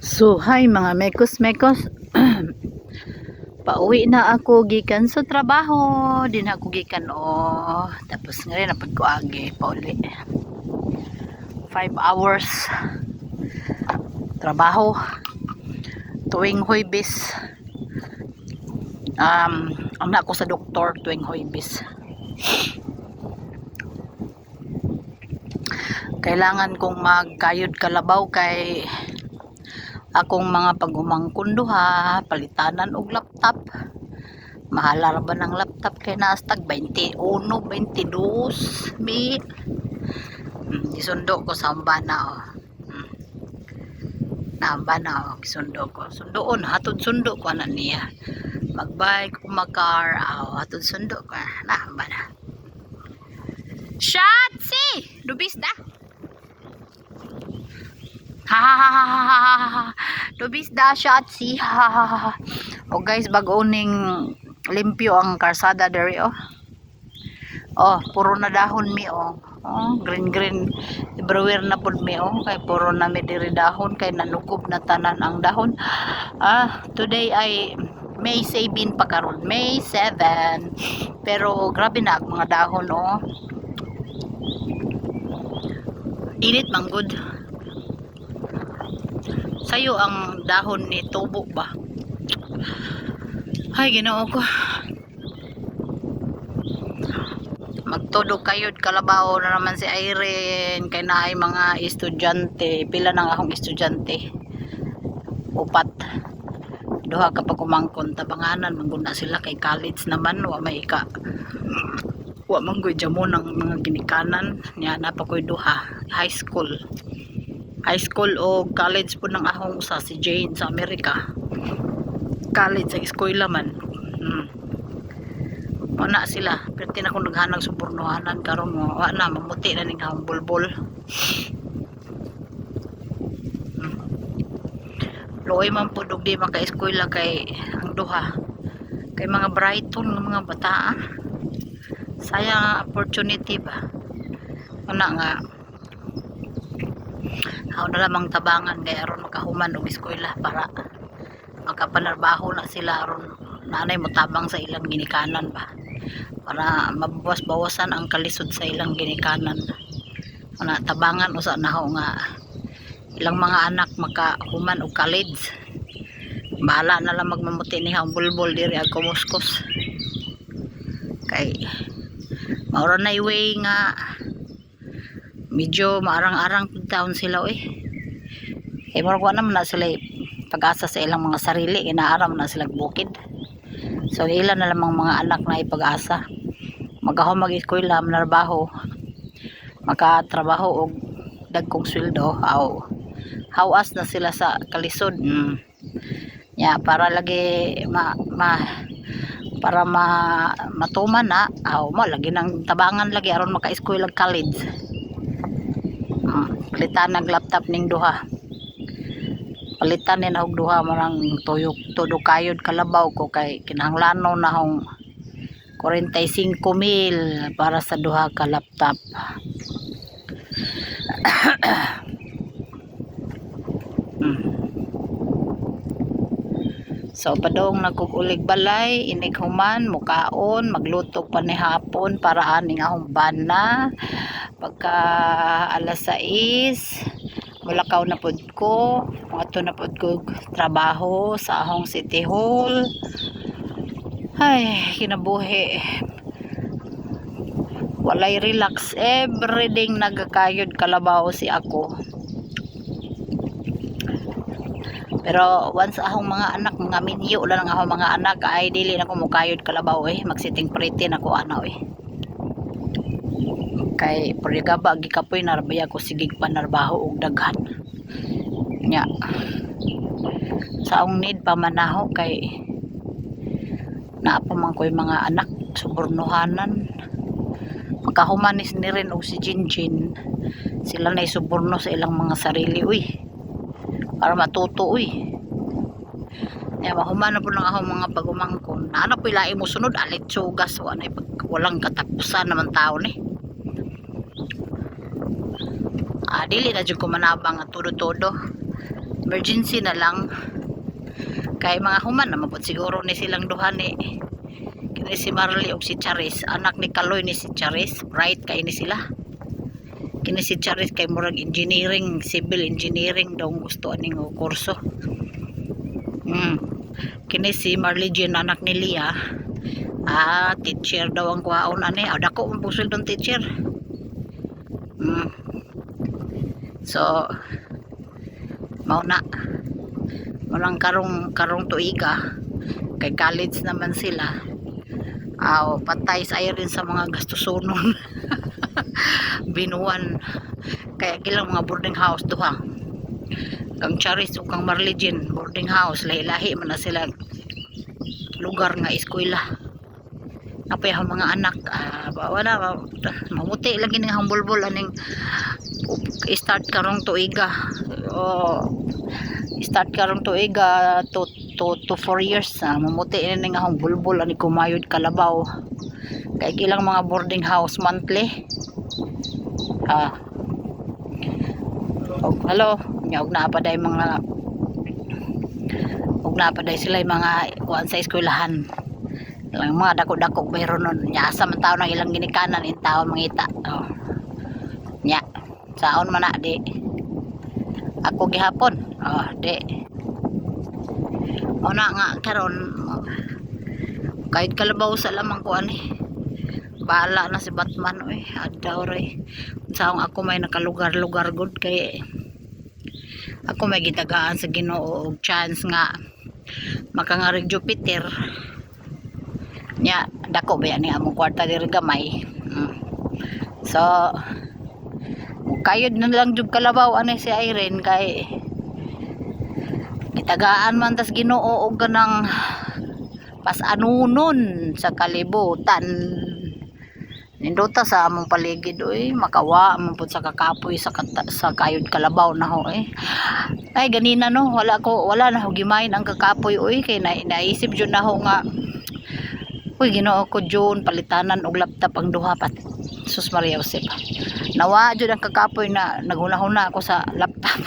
So, hi mga mekos-mekos. Pauwi na ako gikan sa trabaho. Di na ako gikan Tapos ngayon napag ko agi pauli. 5 hours trabaho. Tuwing Huwebes. Ang ako sa doktor tuwing Huwebes. Kailangan kong magkayod kalabaw kay akong mga pagumangkon duha, palitanan og laptop. Mahal ra ba ng laptop kay nastag 21, 22 mi. Isundo ko sa ambana na isundo ko. Sundoon hatod sundo ko na niya. Magbay ko makar hatod sundo ko na ambana. Shatsi, dubis da. Ha. Dubis da Shatsi. Ha. O guys, bago-ning limpyo ang karsada dere puro na dahon mi green everywhere na pud mi kay puro na mi diri dahon kay nanukob na tanan ang dahon. Today ay May 7 pa karon, May 7. Pero grabe na ang mga dahon init man good. Sayo ang dahon ni tubo ba? Ay, Ginoo ko. Magtudog kayod kalabaw na naman si Irene kay naay mga estudyante. Pila nang akong estudyante? 4. Duha ka pa kumangkon tabanganan mangguna sila kay college naman wa manggoy jamo ng mga ginikanan nya na pa koy duha high school o college po ng ahong usa si Jane sa Amerika. College sa eskwela man. Wala sila. Pero tinakong naghanag suburnuhanan karon mo. Wala na mamuti na ning hang bulbul. Luoy man po di maka-eskwela kay ang duha. Kay mga Brighton ng mga bata. Sayang opportunity ba. Wala nga. Ako na lamang tabangan kaya aron makahuman og eskwela para makapanarbaho na sila aron nanay mo tabang sa ilang ginikanan ba para mabawas-bawasan ang kalisod sa ilang ginikanan. Ana tabangan usa na ho nga ilang mga anak makahuman og college. Bahala na lang magmamuti ni ang bulbul diri ag kumuskos. Kay maura na way nga medyo maarang-arang taon sila kay murag wa naman na sila pag-asa sa ilang mga sarili, inaaram na sila bukid. So ilan na lamang mga anak na ipag-asa magahom mag-eskwela, manarbaho, makatrabaho og dagkong sweldo hawas na sila sa kalisod. Para lagi para matuman na mo lagi ng tabangan lagi aron maka-eskwela college. Palitan ng laptop ning duha. Palitan din og duha marang tuyo kayod kalabaw ko kay kinahanglanon na hong 45,000 para sa duha ka laptop. So padong nagkukulig balay inig human mukaon magluto pa ni hapon para aning ahong bana pagka alas 6 mulakaw na pod ko ato na pod ko trabaho sa ahong City Hall. Ay kinabuhi walay relax everyday nagakayod kalabaw si ako. Pero once ahong mga anak mga minyo lang ang ahong mga anak ay dili na ko mukayod kalabaw magsiting pretty na ko kay purigaba gikapoy narbaya ko sigig panarbaho og daghan nya saong need pamanaho kay naa pa man koy mga anak subornohanan makahumanis ni rin og si Jinjin sila na suborno sa ilang mga sarili para matuto mahuman na po ng akong mga pagumangkon na po ilai mo sunod alit sugas walang katapusan naman tao dili na dyan ko manabang at todo emergency na lang kay mga human na mabot siguro ni silang duha ni kini si Marley ug si Charis, anak ni Kaloy ni si Charis. Bright kay ni sila. Kini si Charis kay murag engineering, civil engineering daw gusto aning kurso. Kini si Marley Jean, anak ni Lia, teacher daw ang kuhaon ani. Dako ang pusol dong teacher. So mao na walang karong tuiga kay college naman sila. Patay sa rin sa mga gastusonon. Binuan kaya gilang mga boarding house duha. Kang Charis o kang Marley Jean boarding house, lahi-lahi man na sila lugar nga eskwela. Apay ang mga anak wala mamuti lagi ning hambulbol aning start karong tuiga. Start karong tuiga to 4 years mamuti ning hambulbol ani kumayod kalabaw kay ilang mga boarding house monthly. Hello og naapaday mga sila mga kuan sa eskwelahan lang mga dako-dako mayroon nun asa man tao ng ilang ginikanan in taon mangita nya saon man na di ako gihapon di una nga karon kahit kalabaw sa lamang ko ani bahala na si Batman adlaw ray saong ako may nakalugar-lugar good kay ako may gitagaan sa Ginoo og chance nga makangarig Jupiter nya dako ba ni among kwarta diri gamay. So kayod na lang jud kalabaw ani si Irene kay gitagaan man tas Ginoo og ganang pasanunon sa kalibutan. Nindota sa among paligid makawa man pud sa kakapoy sa kayod kalabaw na ho ay ganina no wala na ho gimain ang kakapoy kay naisip jud na ho nga Ginoo ko jud palitanan og laptop ang duha pat. Sus Maria Josep, nawa jud ang kakapoy na naghuna-huna ako sa laptop.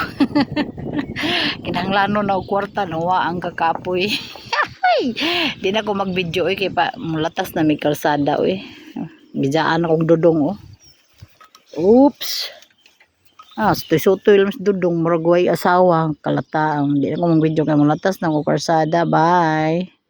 Kinahanglan na og kwarta nawa ang kakapoy. Di na ko mag-video kay pa mulatas na may kalsada bijaan akong dudong oops sutoy lang sa dudong murag way asawa kalataang di na ko mag-video kay mulatas na ko kalsada. Bye.